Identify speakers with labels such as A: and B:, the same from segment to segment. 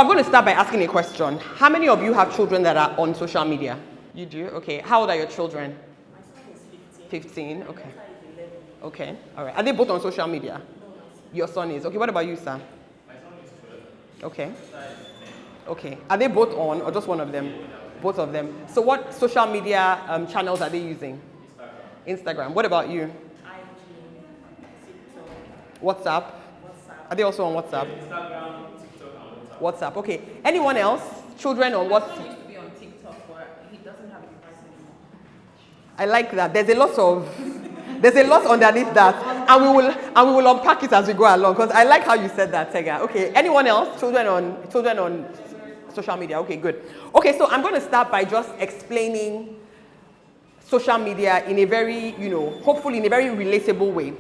A: I'm going to start by asking a question. How many of you have children that are on social media? You do? Okay. How old are your children?
B: My son is 15.
A: 15? Okay.
B: My daughter is 11.
A: Okay. All right. Are they both on social media?
B: No,
A: Your son is. Okay. What about you, sir?
C: My son is 12.
A: Okay.
C: My daughter is 10.
A: Okay. Are they both on or just one of them? Both of them. So what social media channels are they using? Instagram. What about you?
B: IG, TikTok,
A: WhatsApp.
B: WhatsApp.
A: Are they also on WhatsApp?
C: Instagram, TikTok, and WhatsApp.
A: WhatsApp. Okay. Anyone else? Children on
B: My
A: what?
B: son used to be on TikTok, but he doesn't have a device anymore.
A: I like that. There's a lot underneath that, and we will unpack it as we go along. Because I like how you said that, Tega. Okay. Anyone else? Children on social media. Okay, good. Okay, so I'm going to start by just explaining social media in a very, hopefully in a very relatable way.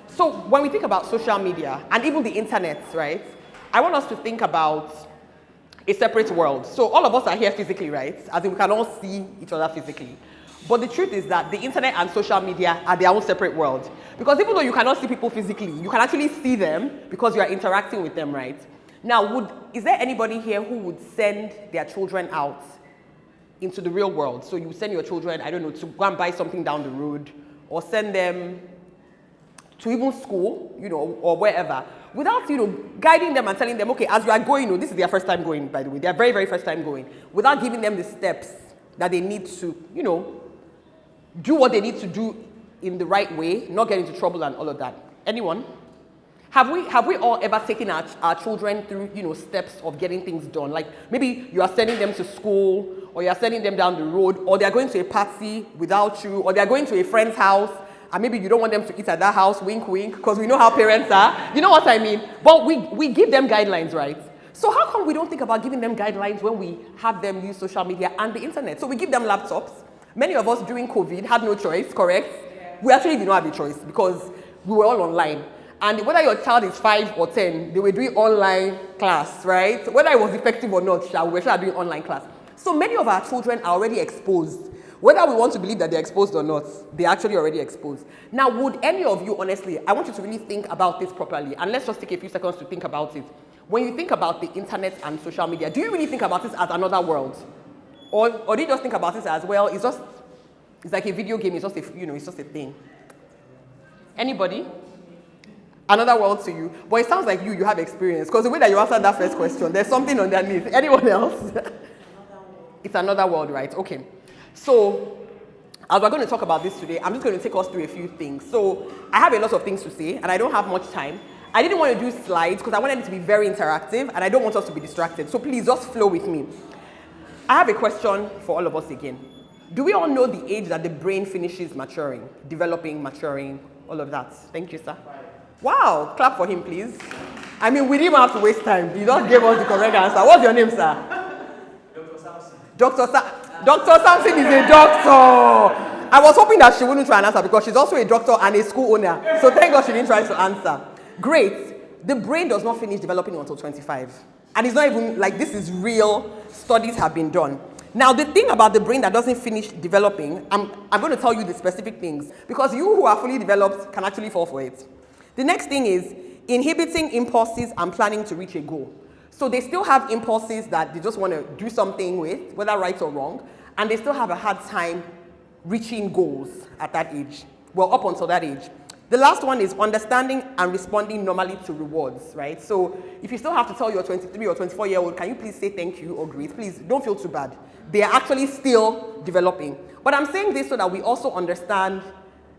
A: So when we think about social media and even the internet, right? I want us to think about a separate world. So all of us are here physically, right? As in we can all see each other physically. But the truth is that the internet and social media are their own separate world. Because even though you cannot see people physically, you can actually see them because you are interacting with them, right? Now, is there anybody here who would send their children out into the real world? So you send your children, I don't know, to go and buy something down the road, or send them to even school, or wherever, without, guiding them and telling them, okay, as you are going, this is their first time going, by the way, their very, very first time going, without giving them the steps that they need to, do what they need to do in the right way, not get into trouble and all of that. Anyone? Have we all ever taken our children through, steps of getting things done? Like maybe you are sending them to school, or you are sending them down the road, or they are going to a party without you, or they are going to a friend's house, and maybe you don't want them to eat at that house, wink, wink, because we know how parents are. You know what I mean? But we give them guidelines, right? So how come we don't think about giving them guidelines when we have them use social media and the internet? So we give them laptops. Many of us during COVID had no choice, correct? Yeah. We actually did not have a choice because we were all online. And whether your child is 5 or 10, they were doing online class, right? Whether it was effective or not, we were doing online class. So many of our children are already exposed. Whether we want to believe that they're exposed or not, they're actually already exposed. Now, would any of you, honestly, I want you to really think about this properly, and let's just take a few seconds to think about it. When you think about the internet and social media, do you really think about this as another world? Or do you just think about this as, well, it's like a video game, it's just a thing? Anybody? Another world to you? But it sounds like you have experience, because the way that you answered that first question, there's something underneath. Anyone else? It's another world, right? Okay. So, as we're going to talk about this today, I'm just going to take us through a few things. So, I have a lot of things to say, and I don't have much time. I didn't want to do slides because I wanted it to be very interactive, and I don't want us to be distracted. So, please just flow with me. I have a question for all of us again. Do we all know the age that the brain finishes maturing, developing, maturing, all of that? Thank you, sir. Wow, clap for him, please. I mean, we didn't even have to waste time. You just gave us the correct answer. What's your name, sir? Dr. Samson is a doctor. I was hoping that she wouldn't try and answer because she's also a doctor and a school owner. So thank God she didn't try to answer. Great. The brain does not finish developing until 25. And it's not even like this is real. Studies have been done. Now, the thing about the brain that doesn't finish developing, I'm going to tell you the specific things because you who are fully developed can actually fall for it. The next thing is inhibiting impulses and planning to reach a goal. So they still have impulses that they just want to do something with, whether right or wrong, and they still have a hard time reaching goals at that age. Well, up until that age. The last one is understanding and responding normally to rewards, right? So if you still have to tell your 23 or 24-year-old, can you please say thank you or great? Please don't feel too bad. They are actually still developing. But I'm saying this so that we also understand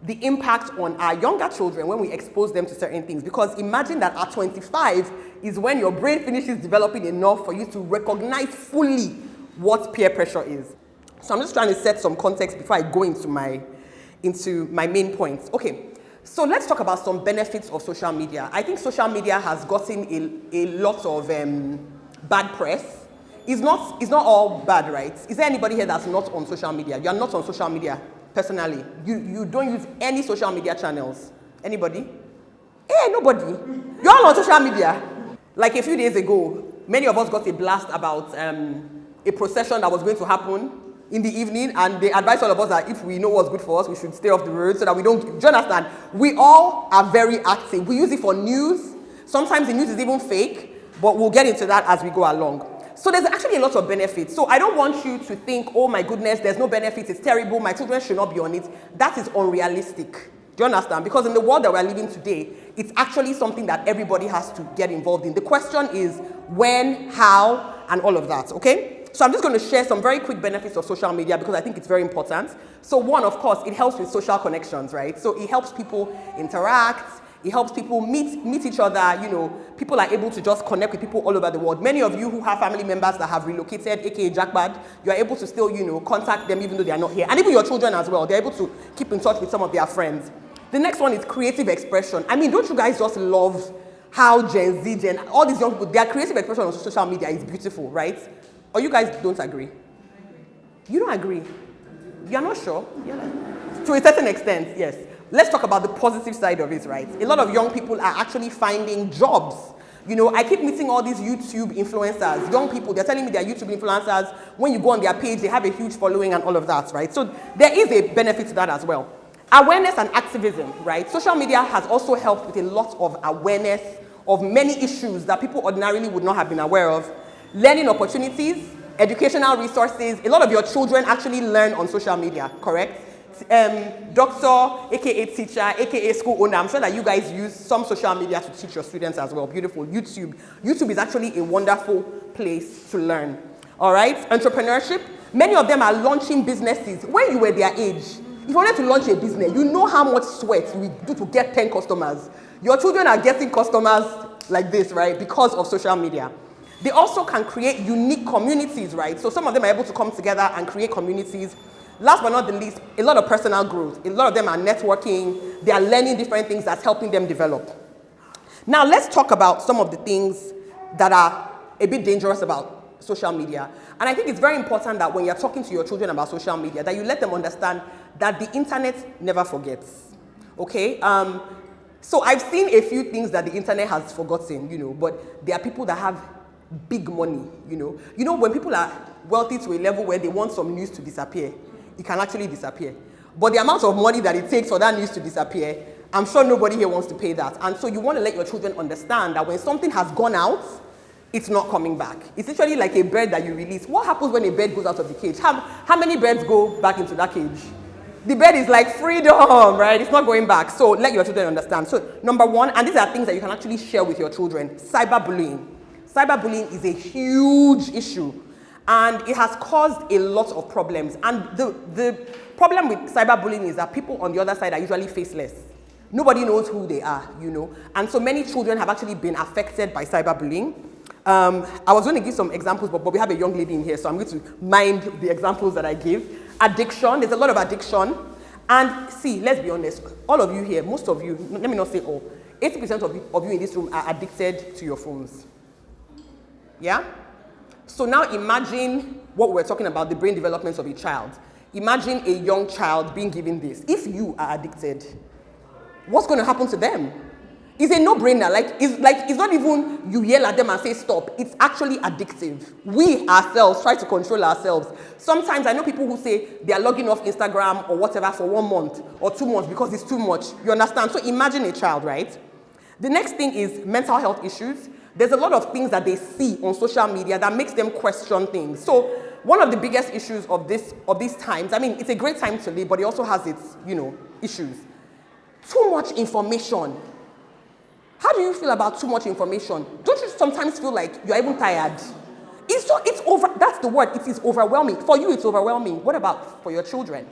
A: the impact on our younger children when we expose them to certain things. Because imagine that at 25 is when your brain finishes developing enough for you to recognize fully what peer pressure is. So I'm just trying to set some context before I go into my main points. Okay, so let's talk about some benefits of social media. I think social media has gotten a lot of bad press. It's not all bad, right? Is there anybody here that's not on social media? You're not on social media personally. You don't use any social media channels. Anybody? Hey, nobody. You're all on social media. Like a few days ago, many of us got a blast about a procession that was going to happen in the evening, and they advised all of us that if we know what's good for us, we should stay off the road so that we don't. Do you understand? We all are very active. We use it for news. Sometimes the news is even fake, but we'll get into that as we go along. So there's actually a lot of benefits. So I don't want you to think, oh my goodness, there's no benefits, it's terrible, my children should not be on it. That is unrealistic. Do you understand? Because in the world that we're living today, it's actually something that everybody has to get involved in. The question is when, how, and all of that, okay? So I'm just going to share some very quick benefits of social media because I think it's very important. So one, of course, it helps with social connections, right? So it helps people interact. It helps people meet each other. You know, people are able to just connect with people all over the world. Many of you who have family members that have relocated, aka Jackbad, you are able to still, you know, contact them even though they are not here. And even your children as well. They're able to keep in touch with some of their friends. The next one is creative expression. I mean, don't you guys just love how Gen Z, all these young people, their creative expression on social media is beautiful, right? Or you guys don't agree? I agree. You don't agree? You're not sure? To a certain extent, yes. Let's talk about the positive side of it, right? A lot of young people are actually finding jobs. You know, I keep meeting all these YouTube influencers, young people, they're telling me they're YouTube influencers. When you go on their page, they have a huge following and all of that, right? So there is a benefit to that as well. Awareness and activism, right? Social media has also helped with a lot of awareness of many issues that people ordinarily would not have been aware of. Learning opportunities, educational resources. A lot of your children actually learn on social media, correct? Doctor, aka teacher, aka school owner. I'm sure that you guys use some social media to teach your students as well. Beautiful. YouTube. YouTube is actually a wonderful place to learn. All right? Entrepreneurship. Many of them are launching businesses. When you were their age, if you wanted to launch a business, you know how much sweat you do to get 10 customers. Your children are getting customers like this, right? Because of social media. They also can create unique communities, right? So some of them are able to come together and create communities. Last but not the least, a lot of personal growth. A lot of them are networking. They are learning different things that's helping them develop. Now, let's talk about some of the things that are a bit dangerous about social media. And I think it's very important that when you're talking to your children about social media, that you let them understand that the internet never forgets. Okay? So I've seen a few things that the internet has forgotten, you know, but there are people that have big money, you know. You know, when people are wealthy to a level where they want some news to disappear, it can actually disappear. But the amount of money that it takes for that news to disappear, I'm sure nobody here wants to pay that. And so you want to let your children understand that when something has gone out, it's not coming back. It's literally like a bird that you release. What happens when a bird goes out of the cage? How many birds go back into that cage? The bird is like freedom, right? It's not going back. So let your children understand. So number one, and these are things that you can actually share with your children, cyberbullying. Cyberbullying is a huge issue. And it has caused a lot of problems. And the problem with cyberbullying is that people on the other side are usually faceless. Nobody knows who they are, you know. And so many children have actually been affected by cyberbullying. I was going to give some examples, but we have a young lady in here, so I'm going to mind the examples that I give. Addiction, there's a lot of addiction. And see, let's be honest, all of you here, most of you, let me not say all, 80% of you in this room are addicted to your phones. Yeah? So now imagine what we're talking about, the brain development of a child. Imagine a young child being given this. If you are addicted, what's going to happen to them? It's a no-brainer. It's not even you yell at them and say stop. It's actually addictive. We ourselves try to control ourselves. Sometimes I know people who say they are logging off Instagram or whatever for 1 month or 2 months because it's too much. You understand? So imagine a child, right? The next thing is mental health issues. There's a lot of things that they see on social media that makes them question things. So one of the biggest issues of these times, I mean, it's a great time to live, but it also has its, you know, issues. Too much information. How do you feel about too much information? Don't you sometimes feel like you're even tired? That's the word, it is overwhelming. For you, it's overwhelming. What about for your children?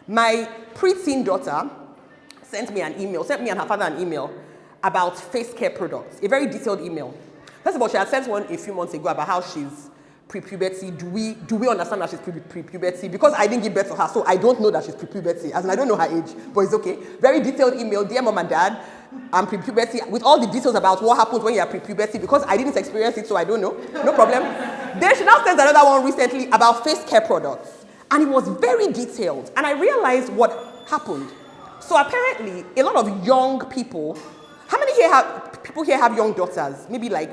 A: My preteen daughter sent me and her father an email about face care products, a very detailed email. First of all, she had sent one a few months ago about how she's pre-puberty. Do we understand that she's pre-puberty? Because I didn't give birth to her, so I don't know that she's pre-puberty. As in, I don't know her age, but it's okay. Very detailed email, dear mom and dad, I'm pre-puberty, with all the details about what happens when you're pre-puberty, because I didn't experience it, so I don't know. No problem. Then she now sent another one recently about face care products. And it was very detailed. And I realized what happened. So apparently, a lot of young people, how many people here have young daughters? Maybe like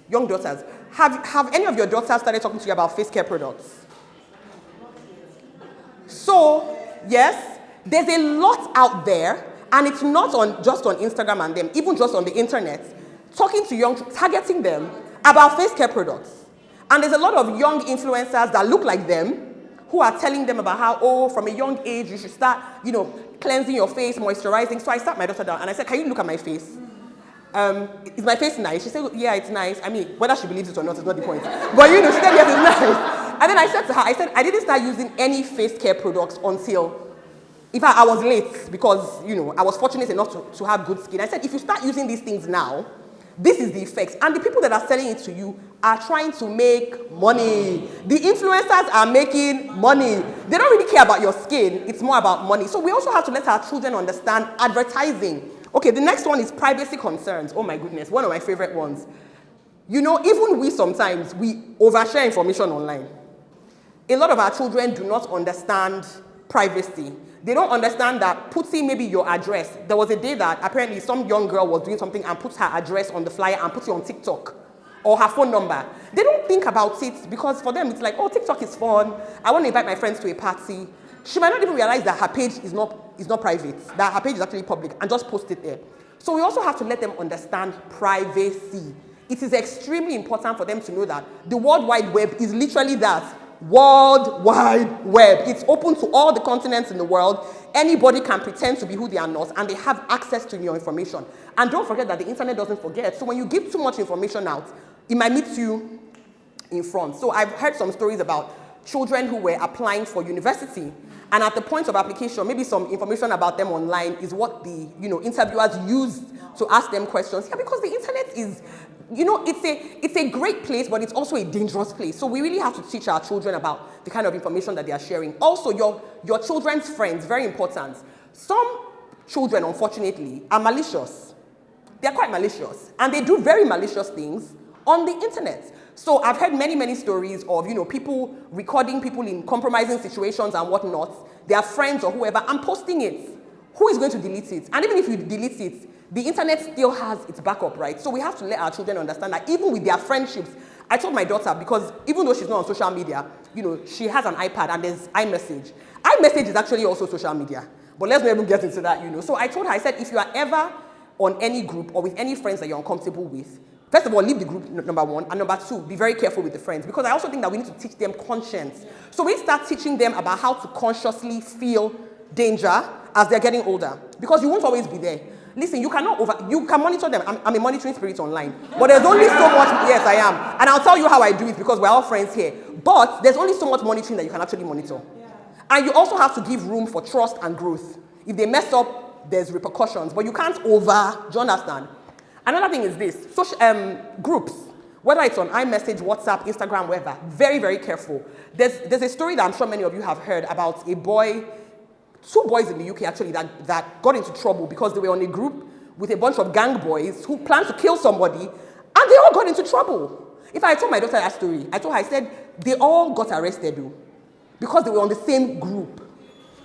A: young daughters. Have any of your daughters started talking to you about face care products? So, yes, there's a lot out there, and it's not just on Instagram and them, even just on the internet, targeting them about face care products. And there's a lot of young influencers that look like them who are telling them about how, oh, from a young age, you should start, cleansing your face, moisturizing. So I sat my daughter down and I said, can you look at my face? Is my face nice? She said, yeah, it's nice. I mean, whether she believes it or not is not the point. But she said, yes, it's nice. And then I said to her, I didn't start using any face care products until, in fact, I was late because, I was fortunate enough to have good skin. I said, if you start using these things now, this is the effects. And the people that are selling it to you are trying to make money. The influencers are making money. They don't really care about your skin. It's more about money. So we also have to let our children understand advertising. Okay, the next one is privacy concerns. Oh my goodness, one of my favorite ones. Even we sometimes, we overshare information online. A lot of our children do not understand privacy. They don't understand that putting maybe your address. There was a day that apparently some young girl was doing something and put her address on the flyer and put it on TikTok or her phone number. They don't think about it because for them it's like, oh, TikTok is fun. I want to invite my friends to a party. She might not even realize that her page is not private, that her page is actually public and just post it there. So we also have to let them understand privacy. It is extremely important for them to know that the World Wide Web is literally that. World Wide Web. It's open to all the continents in the world. Anybody can pretend to be who they are not, and they have access to your information. And don't forget that the internet doesn't forget. So when you give too much information out, it might meet you in front. So I've heard some stories about children who were applying for university, and at the point of application, maybe some information about them online is what the interviewers used to ask them questions. Yeah, because the internet is, it's a great place, but it's also a dangerous place. So we really have to teach our children about the kind of information that they are sharing. Also, your children's friends, very important. Some children, unfortunately, are malicious. They're quite malicious, and they do very malicious things on the internet. So I've heard many, many stories of, people recording people in compromising situations and whatnot, their friends or whoever, and posting it. Who is going to delete it? And even if you delete it, the internet still has its backup, right? So we have to let our children understand that even with their friendships, I told my daughter, because even though she's not on social media, she has an iPad and there's iMessage. iMessage is actually also social media, but let's not even get into that, So I told her, I said, if you are ever on any group or with any friends that you're uncomfortable with, first of all, leave the group, number one, and number two, be very careful with the friends, because I also think that we need to teach them conscience. So we start teaching them about how to consciously feel danger as they're getting older, because you won't always be there. Listen, you can monitor them. I'm a monitoring spirit online. But there's only so much, yes, I am. And I'll tell you how I do it because we're all friends here. But there's only so much monitoring that you can actually monitor. Yeah. And you also have to give room for trust and growth. If they mess up, there's repercussions. But you can't do you understand? Another thing is this, groups, whether it's on iMessage, WhatsApp, Instagram, wherever, very, very careful. There's a story that I'm sure many of you have heard about two boys in the UK actually that got into trouble because they were on a group with a bunch of gang boys who planned to kill somebody, and they all got into trouble. If I told my daughter that story, I said, they all got arrested though, because they were on the same group.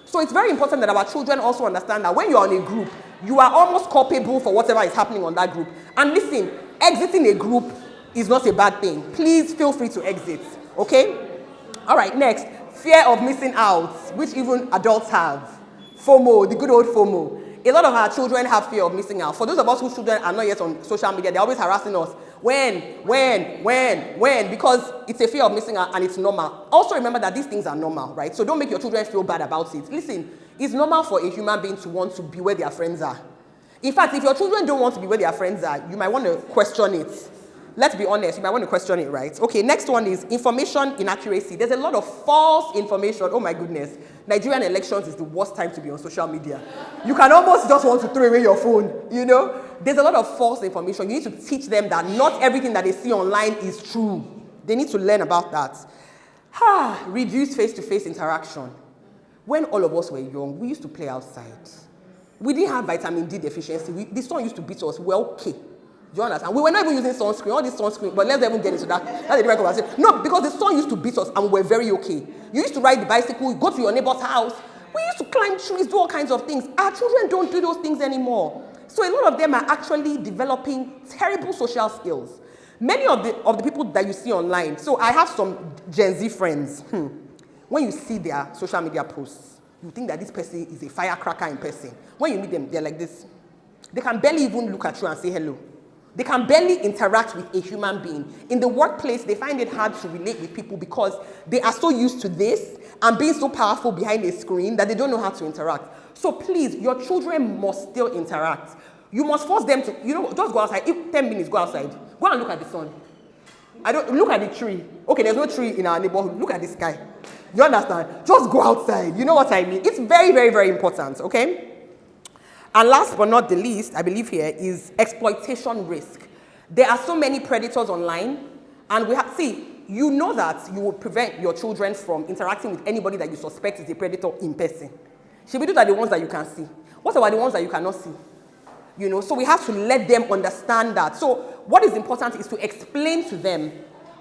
A: So it's very important that our children also understand that when you're on a group, you are almost culpable for whatever is happening on that group. And listen, exiting a group is not a bad thing. Please feel free to exit, okay? All right, next. Fear of missing out, which even adults have. FOMO, the good old FOMO. A lot of our children have fear of missing out. For those of us whose children are not yet on social media, they're always harassing us. When? Because it's a fear of missing out and it's normal. Also remember that these things are normal, right? So don't make your children feel bad about it. Listen, it's normal for a human being to want to be where their friends are. In fact, if your children don't want to be where their friends are, you might want to question it. Let's be honest, you might want to question it, right? Okay, next one is information inaccuracy. There's a lot of false information. Oh my goodness. Nigerian elections is the worst time to be on social media. You can almost just want to throw away your phone, There's a lot of false information. You need to teach them that not everything that they see online is true. They need to learn about that. Reduce face-to-face interaction. When all of us were young, we used to play outside. We didn't have vitamin D deficiency. The sun used to beat us. We're okay. Do you understand? We were not even using sunscreen, all this sunscreen, but let's not even get into that. That's a different conversation. No, because the sun used to beat us and we were very okay. You used to ride the bicycle, go to your neighbor's house. We used to climb trees, do all kinds of things. Our children don't do those things anymore. So a lot of them are actually developing terrible social skills. Many of the people that you see online, so I have some Gen Z friends. When you see their social media posts, you think that this person is a firecracker in person. When you meet them, they're like this. They can barely even look at you and say hello. They can barely interact with a human being. In the workplace, they find it hard to relate with people because they are so used to this and being so powerful behind a screen that they don't know how to interact. So please, your children must still interact. You must force them to, just go outside. If 10 minutes, go outside. Go and look at the sun. Look at the tree. Okay, there's no tree in our neighborhood. Look at the sky. You understand? Just go outside. You know what I mean? It's very, very, very important, okay? And last but not the least, I believe here, is exploitation risk. There are so many predators online, and you know that you will prevent your children from interacting with anybody that you suspect is a predator in person. Should we do that the ones that you can see? What about the ones that you cannot see? So we have to let them understand that. So what is important is to explain to them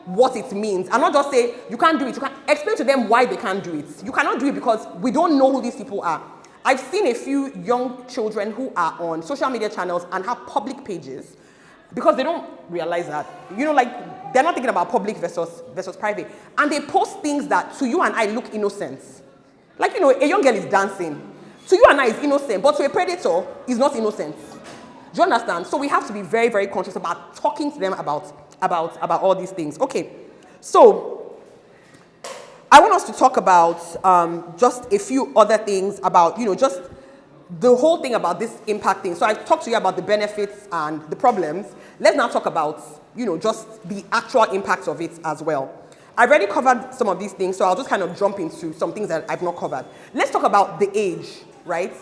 A: what it means, and not just say, you can't do it. You can explain to them why they can't do it. You cannot do it because we don't know who these people are. I've seen a few young children who are on social media channels and have public pages because they don't realize that. They're not thinking about public versus private. And they post things that to you and I look innocent. A young girl is dancing. To you and I is innocent, but to a predator is not innocent. Do you understand? So we have to be very, very conscious about talking to them about all these things. Okay, so I want us to talk about just a few other things about, just the whole thing about this impact thing. So I talked to you about the benefits and the problems. Let's now talk about, just the actual impacts of it as well. I've already covered some of these things, so I'll just kind of jump into some things that I've not covered. Let's talk about the age, right?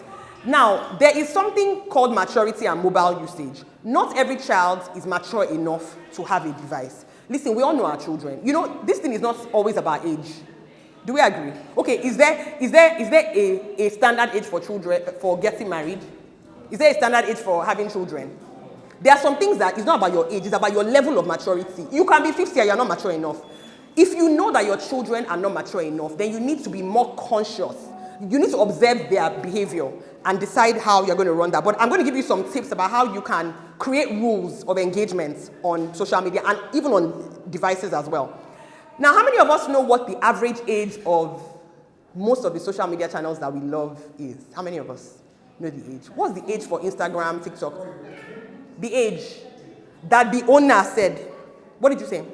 A: Now, there is something called maturity and mobile usage. Not every child is mature enough to have a device. Listen, we all know our children. This thing is not always about age. Do we agree? Okay, is there a standard age for children for getting married? Is there a standard age for having children? There are some things that it's not about your age, it's about your level of maturity. You can be 50 and you're not mature enough. If you know that your children are not mature enough, then you need to be more conscious. You need to observe their behavior and decide how you're going to run that. But I'm going to give you some tips about how you can create rules of engagement on social media and even on devices as well. Now, how many of us know what the average age of most of the social media channels that we love is? How many of us know the age? What's the age for Instagram, TikTok? The age that the owner said. What did you say?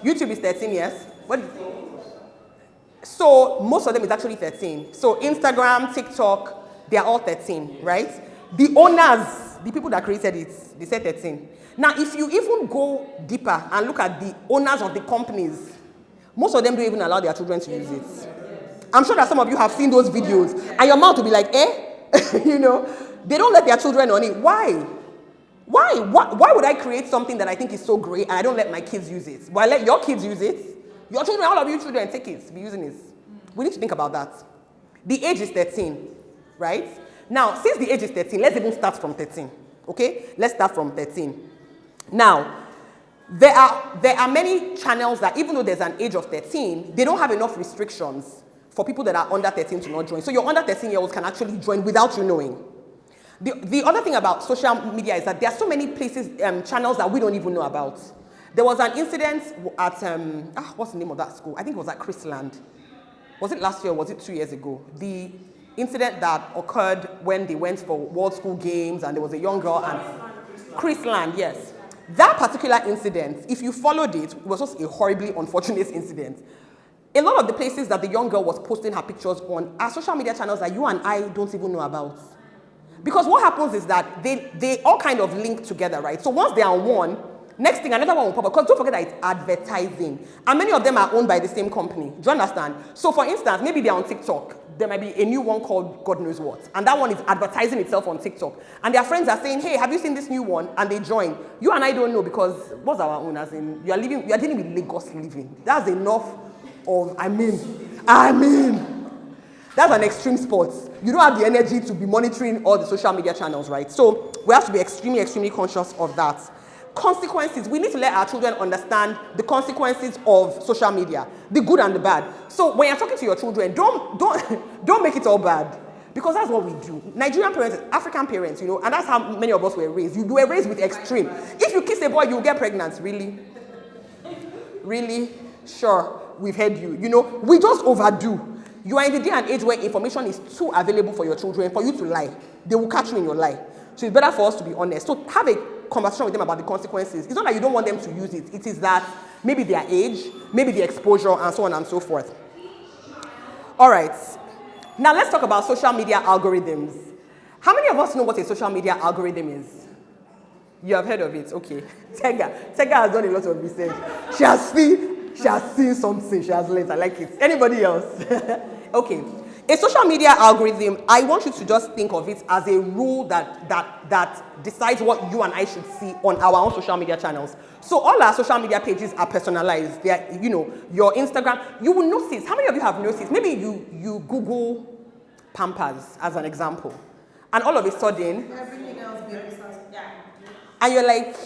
A: YouTube is 13, yes? So most of them is actually 13. So Instagram, TikTok, they are all 13, right? The owners, the people that created it, they said 13. Now, if you even go deeper and look at the owners of the companies, most of them don't even allow their children to use it. I'm sure that some of you have seen those videos, and your mouth will be like, eh? They don't let their children on it. Why? Why would I create something that I think is so great and I don't let my kids use it? But I let your kids use it? Your children, all of you children, take it, be using it. We need to think about that. The age is 13, right? Now, since the age is 13, let's even start from 13, okay? Let's start from 13. Now, there are many channels that even though there's an age of 13, they don't have enough restrictions for people that are under 13 to not join. So your under 13-year-olds can actually join without you knowing. The other thing about social media is that there are so many places, channels that we don't even know about. There was an incident at, what's the name of that school? I think it was at Chrisland. Was it last year or was it 2 years ago? The incident that occurred when they went for World School Games and there was a young girl and... Chrisland, yes. That particular incident, if you followed it, it was just a horribly unfortunate incident. A lot of the places that the young girl was posting her pictures on are social media channels that you and I don't even know about. Because what happens is that they all kind of link together, right? So once they are on one, next thing, another one will pop up. Because don't forget that it's advertising. And many of them are owned by the same company. Do you understand? So for instance, maybe they're on TikTok. There might be a new one called God knows what. And that one is advertising itself on TikTok. And their friends are saying, hey, have you seen this new one? And they join. You and I don't know because what's our own? As in, you are dealing with Lagos living. That's enough of, I mean. That's an extreme sport. You don't have the energy to be monitoring all the social media channels, right? So we have to be extremely, extremely conscious of that. Consequences. We need to let our children understand the consequences of social media, the good and the bad. So when you're talking to your children, don't make it all bad. Because that's what we do. Nigerian parents, African parents, and that's how many of us were raised. You were raised with extreme. If you kiss a boy, you'll get pregnant. Really? Really? Sure, we've heard you. We just overdo. You are in the day and age where information is too available for your children for you to lie. They will catch you in your lie. So it's better for us to be honest. So have a conversation with them about the consequences. It's not that you don't want them to use it. It is that maybe their age, maybe the exposure, and so on and so forth. All right. Now let's talk about social media algorithms. How many of us know what a social media algorithm is? You have heard of it, okay. Tega has done a lot of research. She has seen something, she has learned, I like it. Anybody else? Okay. A social media algorithm, I want you to just think of it as a rule that decides what you and I should see on our own social media channels. So all our social media pages are personalized. They are, your Instagram, you will notice, how many of you have noticed, maybe you Google Pampers as an example, and all of a sudden,
B: Everything else
A: and you're like,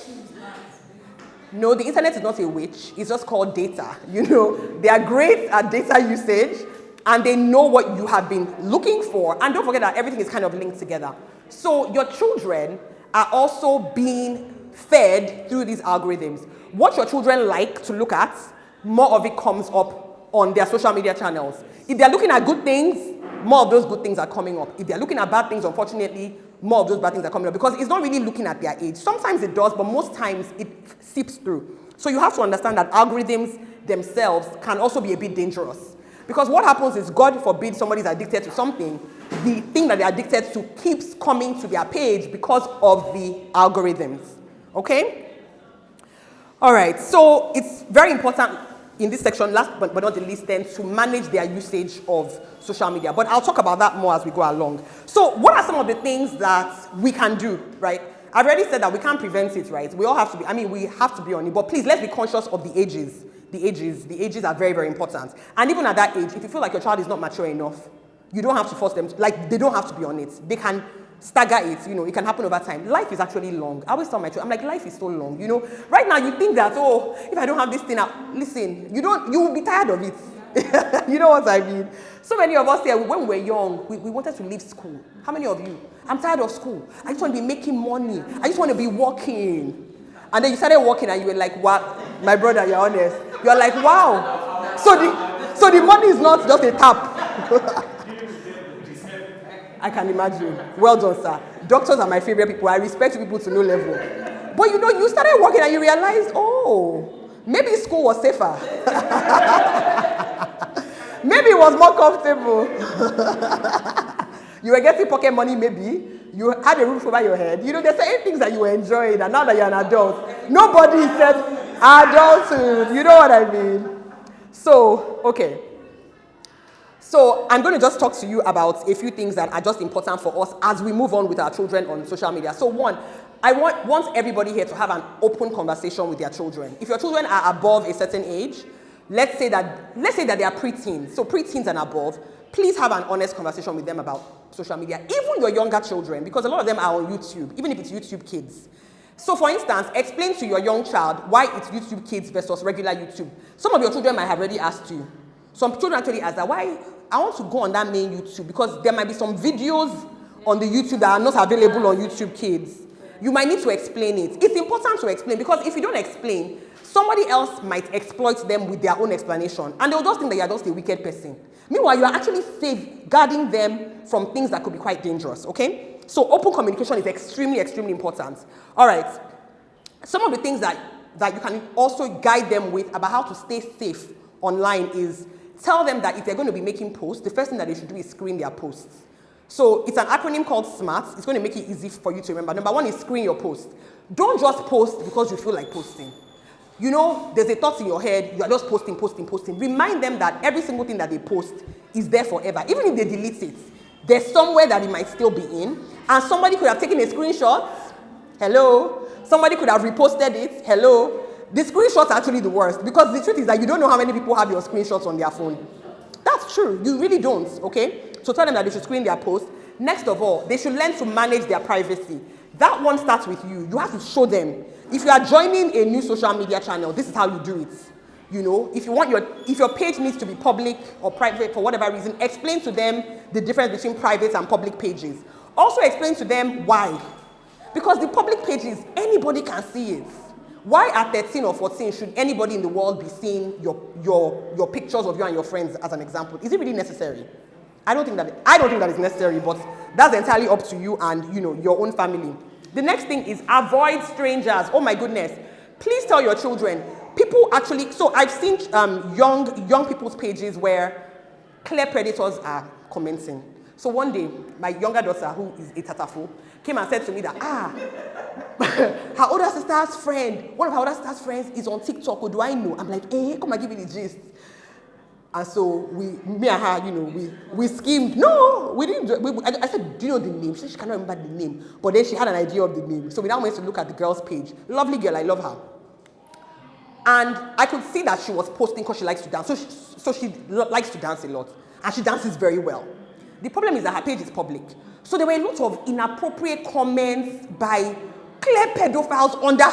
A: no, the internet is not a witch. It's just called data. They are great at data usage, and they know what you have been looking for. And don't forget that everything is kind of linked together. So your children are also being fed through these algorithms. What your children like to look at, more of it comes up on their social media channels. If they're looking at good things, more of those good things are coming up. If they're looking at bad things, unfortunately, more of those bad things are coming up, because it's not really looking at their age. Sometimes it does, but most times it seeps through. So you have to understand that algorithms themselves can also be a bit dangerous. Because what happens is, God forbid somebody's addicted to something, the thing that they're addicted to keeps coming to their page because of the algorithms. Okay? All right, so it's very important in this section, last but not the least, then, to manage their usage of social media. But I'll talk about that more as we go along. So what are some of the things that we can do, right? I've already said that we can't prevent it, right? We all have to be, we have to be on it. But please, let's be conscious of the ages. The ages are very, very important. And even at that age, if you feel like your child is not mature enough, you don't have to force them, they don't have to be on it. They can stagger it, it can happen over time. Life is actually long. I always tell my children, I'm like, life is so long, Right now, you think that, if I don't have this thing out, listen, you will be tired of it. You know what I mean? So many of us here, when we were young, we wanted to leave school. How many of you? I'm tired of school. I just want to be making money. I just want to be working. And then you started working and you were like, wow, my brother, you're honest. You're like, wow. So the money is not just a tap. I can imagine. Well done, sir. Doctors are my favorite people. I respect people to no level. But you started working and you realized, maybe school was safer. Maybe it was more comfortable. You were getting pocket money, maybe. You had a roof over your head. There's certain things that you were enjoying, and now that you're an adult, nobody said adulthood. You know what I mean? So, okay. So I'm going to just talk to you about a few things that are just important for us as we move on with our children on social media. So one, I want everybody here to have an open conversation with their children. If your children are above a certain age, let's say that they are preteens. So preteens and above, please have an honest conversation with them about social media. Even your younger children, because a lot of them are on YouTube, even if it's YouTube Kids. So for instance, explain to your young child why it's YouTube Kids versus regular YouTube. Some of your children might have already asked you. Some children actually ask that, why I want to go on that main YouTube, because there might be some videos on the YouTube that are not available on YouTube Kids. You might need to explain it. It's important to explain, because if you don't explain, somebody else might exploit them with their own explanation, and they'll just think that you're just a wicked person. Meanwhile, you are actually safeguarding them from things that could be quite dangerous, okay? So open communication is extremely, extremely important. All right. Some of the things that you can also guide them with about how to stay safe online is tell them that if they're going to be making posts, the first thing that they should do is screen their posts. So it's an acronym called SMART. It's going to make it easy for you to remember. Number one is screen your post. Don't just post because you feel like posting. There's a thought in your head, you are just posting. Remind them that every single thing that they post is there forever. Even if they delete it, there's somewhere that it might still be in, and somebody could have taken a screenshot. Hello? Somebody could have reposted it. Hello? The screenshots are actually the worst, because the truth is that you don't know how many people have your screenshots on their phone. That's true. You really don't, okay? So tell them that they should screen their posts. Next of all, they should learn to manage their privacy. That one starts with you. You have to show them. If you are joining a new social media channel, this is how you do it. If your page needs to be public or private for whatever reason, explain to them the difference between private and public pages. Also explain to them why. Because the public pages, anybody can see it. Why at 13 or 14 should anybody in the world be seeing your pictures of you and your friends as an example? Is it really necessary? I don't think that is necessary, but that's entirely up to you and your own family. The next thing is avoid strangers. Oh my goodness. Please tell your children. People actually, so I've seen young people's pages where clear predators are commenting. So one day, my younger daughter, who is a tatafo, came and said to me that, her older sister's friend, one of her older sister's friends is on TikTok. Who do I know? I'm like, come and give me the gist. And so me and her, we schemed. No, we didn't. I said, do you know the name? She said she cannot remember the name. But then she had an idea of the name. So we now went to look at the girl's page. Lovely girl, I love her. And I could see that she was posting because she likes to dance. So she likes to dance a lot. And she dances very well. The problem is that her page is public. So there were a lot of inappropriate comments by clear pedophiles under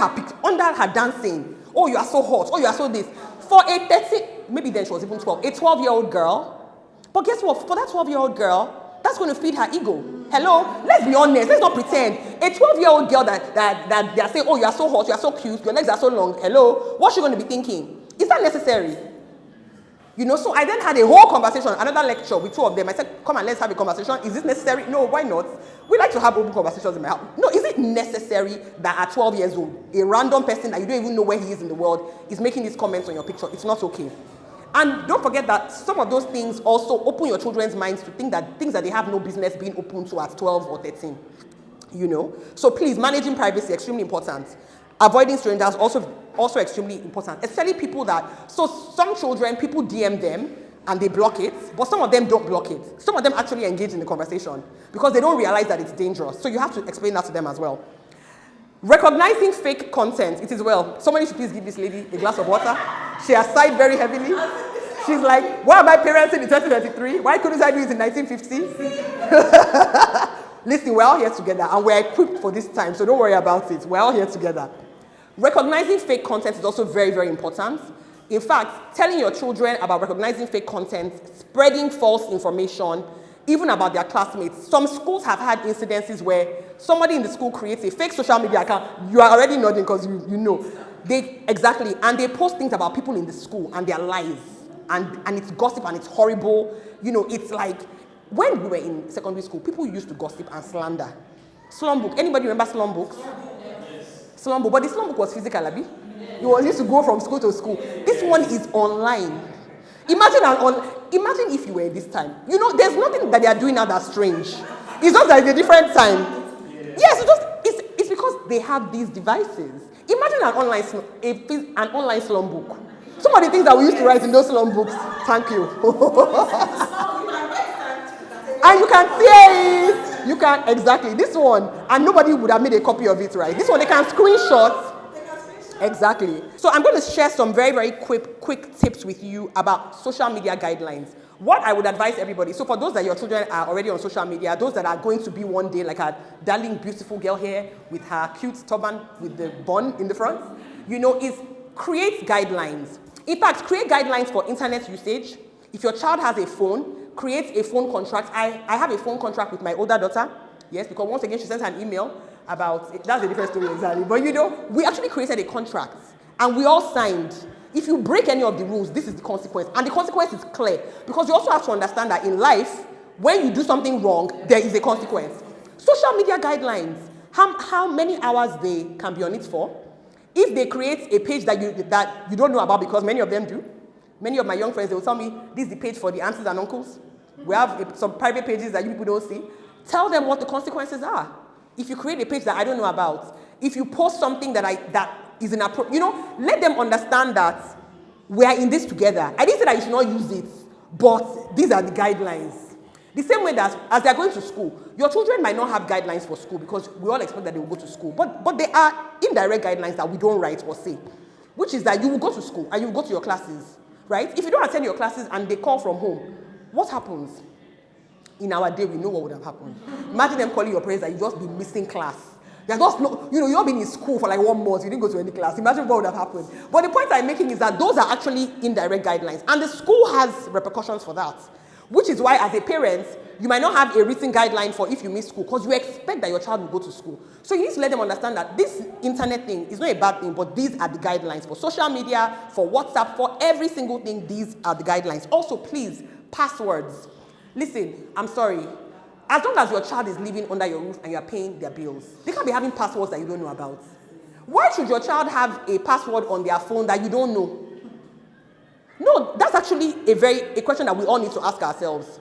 A: her dancing. Oh, you are so hot. Oh, you are so this. For a 30, maybe then she was even 12, a 12-year-old girl. But guess what? For that 12-year-old girl, that's going to feed her ego. Hello? Let's be honest. Let's not pretend. A 12-year-old girl that they are saying, oh, you are so hot, you are so cute, your legs are so long. Hello? What's she going to be thinking? Is that necessary? So I then had a whole conversation, another lecture with two of them. I said, come and let's have a conversation. Is this necessary? No, why not? We like to have open conversations in my house. No, is it necessary that at 12 years old, a random person that you don't even know where he is in the world is making these comments on your picture? It's not okay. And don't forget that some of those things also open your children's minds to think that things that they have no business being open to at 12 or 13. So please, managing privacy, extremely important. Avoiding strangers, also extremely important, especially people so some children, people DM them and they block it, but some of them don't block it. Some of them actually engage in the conversation because they don't realize that it's dangerous. So you have to explain that to them as well. Recognizing fake content, it is well. Somebody should please give this lady a glass of water. She has sighed very heavily. She's like, why am I parenting in 2023? Why couldn't I do it in 1950? Listen, we're all here together and we're equipped for this time, so don't worry about it. We're all here together. Recognizing fake content is also very, very important. In fact, telling your children about recognizing fake content, spreading false information, even about their classmates. Some schools have had incidences where somebody in the school creates a fake social media account. You are already nodding because you know. Exactly. And they post things about people in the school and their lies. And it's gossip and it's horrible. It's like, when we were in secondary school, people used to gossip and slander. Slum book. Anybody remember slum books? Slum book. But the slum book was physical, Abi. You used to go from school to school. This one is online. Imagine if you were this time. There's nothing that they are doing now that's strange. It's just that it's a different time. Yes, it's because they have these devices. Imagine an online slum book. Some of the things that we used to write in those slum books. Thank you. And you can see it. Exactly, this one. And nobody would have made a copy of it, right? This one, they can screenshot. Exactly. So I'm going to share some very, very quick tips with you about social media guidelines. What I would advise everybody, so for those that your children are already on social media, those that are going to be one day, like our darling, beautiful girl here with her cute turban with the bun in the front, is create guidelines. In fact, create guidelines for internet usage. If your child has a phone, create a phone contract. I have a phone contract with my older daughter. Yes, because once again, she sent an email about, that's a different story exactly. But we actually created a contract and we all signed. If you break any of the rules, this is the consequence. And the consequence is clear because you also have to understand that in life, when you do something wrong, there is a consequence. Social media guidelines, how many hours they can be on it for. If they create a page that you don't know about, because many of them do. Many of my young friends, they will tell me, this is the page for the aunties and uncles. We have some private pages that you people don't see. Tell them what the consequences are. If you create a page that I don't know about, if you post something that is inappropriate, let them understand that we are in this together. I didn't say that you should not use it, but these are the guidelines. The same way that as they're going to school, your children might not have guidelines for school because we all expect that they will go to school. But there are indirect guidelines that we don't write or say, which is that you will go to school and you will go to your classes, right? If you don't attend your classes and they call from home, what happens? In our day, we know what would have happened. Imagine them calling your parents that you just been missing class. You're just you've not been in school for like 1 month, you didn't go to any class. Imagine what would have happened. But the point I'm making is that those are actually indirect guidelines. And the school has repercussions for that. Which is why, as a parent, You might not have a written guideline for if you miss school because you expect that your child will go to school. So you need to let them understand that this internet thing is not a bad thing, but these are the guidelines for social media, for WhatsApp, for every single thing. These are the guidelines. Also, please, passwords. Listen, I'm sorry. As long as your child is living under your roof and you are paying their bills, they can't be having passwords that you don't know about. Why should your child have a password on their phone that you don't know? No, that's actually a question that we all need to ask ourselves.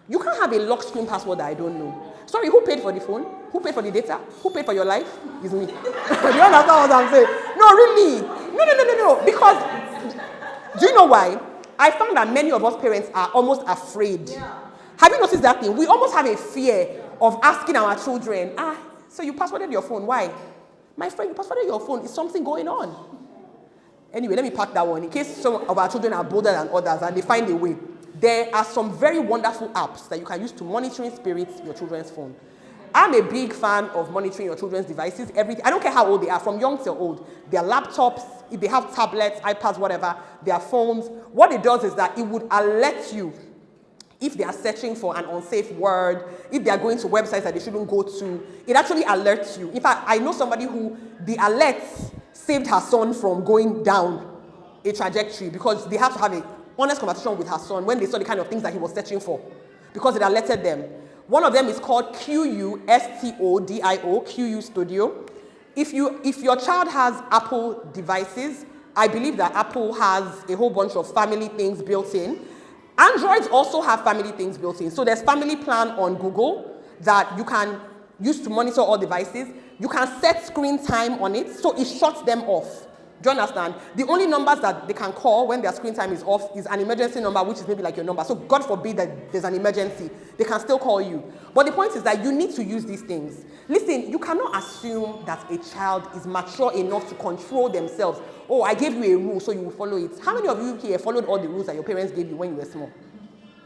A: You can't have a lock screen password that I don't know. Sorry, who paid for the phone? Who paid for the data? Who paid for your life? It's me. Do you understand what I'm saying? No, really. No. Because, do you know why? I found that many of us parents are almost afraid. Yeah. Have you noticed that thing? We almost have a fear of asking our children, so you passworded your phone, why? My friend, you passworded your phone, is something going on? Anyway, let me pack that one in case some of our children are bolder than others and they find a way. There are some very wonderful apps that you can use to monitor in spirit your children's phone. I'm a big fan of monitoring your children's devices. I don't care how old they are, from young till old. Their laptops, if they have tablets, iPads, whatever, their phones. What it does is that it would alert you if they are searching for an unsafe word, if they are going to websites that they shouldn't go to. It actually alerts you. In fact, I know somebody who the alerts saved her son from going down a trajectory because they have to have an honest conversation with her son when they saw the kind of things that he was searching for because it alerted them. One of them is called QU Studio, QU Studio. If your child has Apple devices, I believe that Apple has a whole bunch of family things built in. Androids also have family things built in. So there's Family Plan on Google that you can use to monitor all devices. You can set screen time on it, so it shuts them off. Do you understand? The only numbers that they can call when their screen time is off is an emergency number, which is maybe like your number. So God forbid that there's an emergency. They can still call you. But the point is that you need to use these things. Listen, you cannot assume that a child is mature enough to control themselves. Oh, I gave you a rule, so you will follow it. How many of you here followed all the rules that your parents gave you when you were small?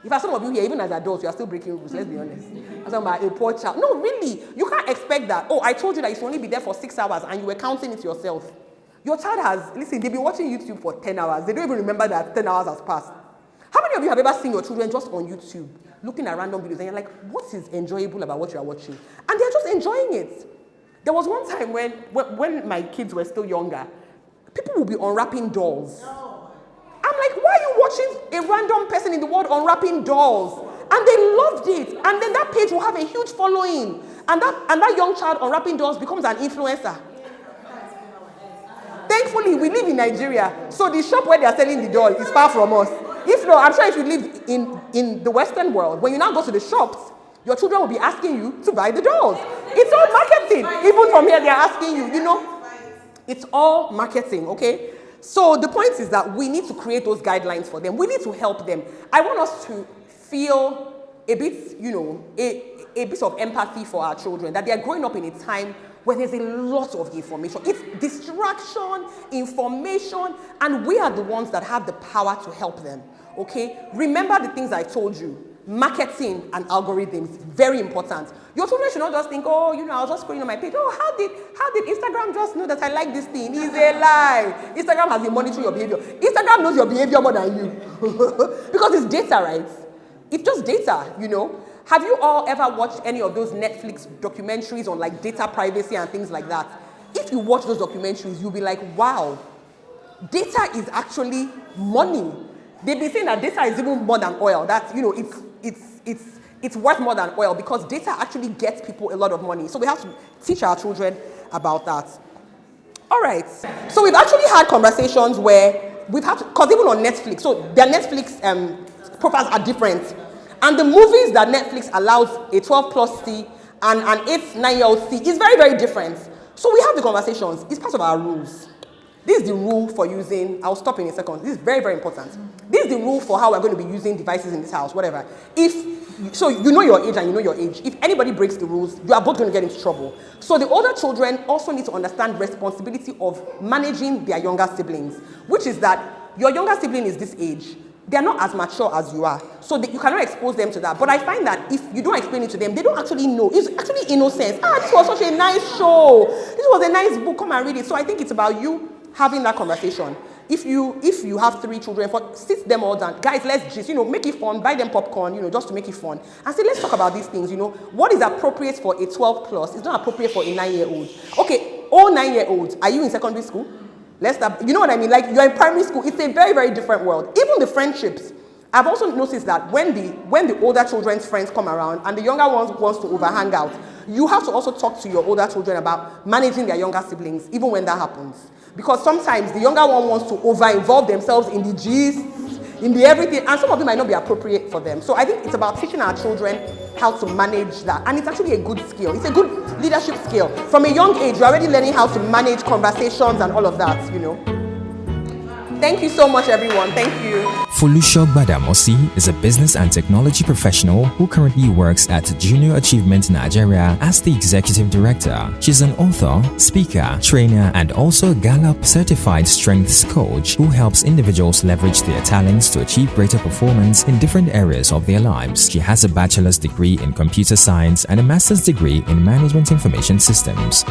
A: In fact, some of you here, even as adults, you are still breaking rules, let's be honest. I'm talking about a poor child. No, really. You can't expect that. Oh, I told you that you should only be there for 6 hours and you were counting it yourself. Your child has, listen, they've been watching YouTube for 10 hours. They don't even remember that 10 hours has passed. How many of you have ever seen your children just on YouTube, looking at random videos, and you're like, what is enjoyable about what you are watching? And they're just enjoying it. There was one time when my kids were still younger, people would be unwrapping dolls. I'm like, why are you watching a random person in the world unwrapping dolls? And they loved it. And then that page will have a huge following. And that young child unwrapping dolls becomes an influencer. Thankfully, we live in Nigeria, so the shop where they are selling the doll is far from us. If not, I'm sure if you live in the Western world, when you now go to the shops, your children will be asking you to buy the dolls. It's all marketing. Even from here, they are asking you, it's all marketing, okay? So the point is that we need to create those guidelines for them. We need to help them. I want us to feel a bit, a bit of empathy for our children, that they are growing up in a time where there's a lot of information. It's distraction, information, and we are the ones that have the power to help them, okay? Remember the things I told you. Marketing and algorithms, very important. Your children should not just think, oh, I was just scrolling on my page. Oh, how did Instagram just know that I like this thing? It's a lie. Instagram has been monitoring your behavior. Instagram knows your behavior more than you. Because it's data, right? It's just data, Have you all ever watched any of those Netflix documentaries on like data privacy and things like that? If you watch those documentaries, you'll be like, wow, data is actually money. They've been saying that data is even more than oil. That, it's worth more than oil because data actually gets people a lot of money. So we have to teach our children about that. All right. So we've actually had conversations where we've had to, because even on Netflix, so their Netflix profiles are different. And the movies that Netflix allows a 12 plus C and an 8-9-year-old C is very, very different. So we have the conversations. It's part of our rules. This is the rule for using, I'll stop in a second. This is very, very important. This is the rule for how we're going to be using devices in this house, whatever. So you know your age and you know your age. If anybody breaks the rules, you are both going to get into trouble. So the older children also need to understand responsibility of managing their younger siblings, which is that your younger sibling is this age. They're not as mature as you are. So you cannot expose them to that. But I find that if you don't explain it to them, they don't actually know. It's actually innocence. This was such a nice show. This was a nice book. Come and read it. So I think it's about you having that conversation. if you have 3 children, sit them all down. Guys, let's just, make it fun, buy them popcorn, just to make it fun. And say, let's talk about these things, What is appropriate for a 12 plus is not appropriate for a 9-year-old. Okay, all 9-year-olds, are you in secondary school? Let's start, you know what I mean? Like, you're in primary school, it's a very, very different world. Even the friendships. I've also noticed that when the older children's friends come around and the younger ones wants to hang out, you have to also talk to your older children about managing their younger siblings, even when that happens. Because sometimes the younger one wants to over-involve themselves in the gist, in the everything, and some of it might not be appropriate for them. So I think it's about teaching our children how to manage that. And it's actually a good skill. It's a good leadership skill. From a young age, you're already learning how to manage conversations and all of that, Thank you so much, everyone. Thank you.
D: Foluso Gbadamosi is a business and technology professional who currently works at Junior Achievement Nigeria as the executive director. She's an author, speaker, trainer, and also Gallup certified strengths coach who helps individuals leverage their talents to achieve greater performance in different areas of their lives. She has a bachelor's degree in computer science and a master's degree in management information systems.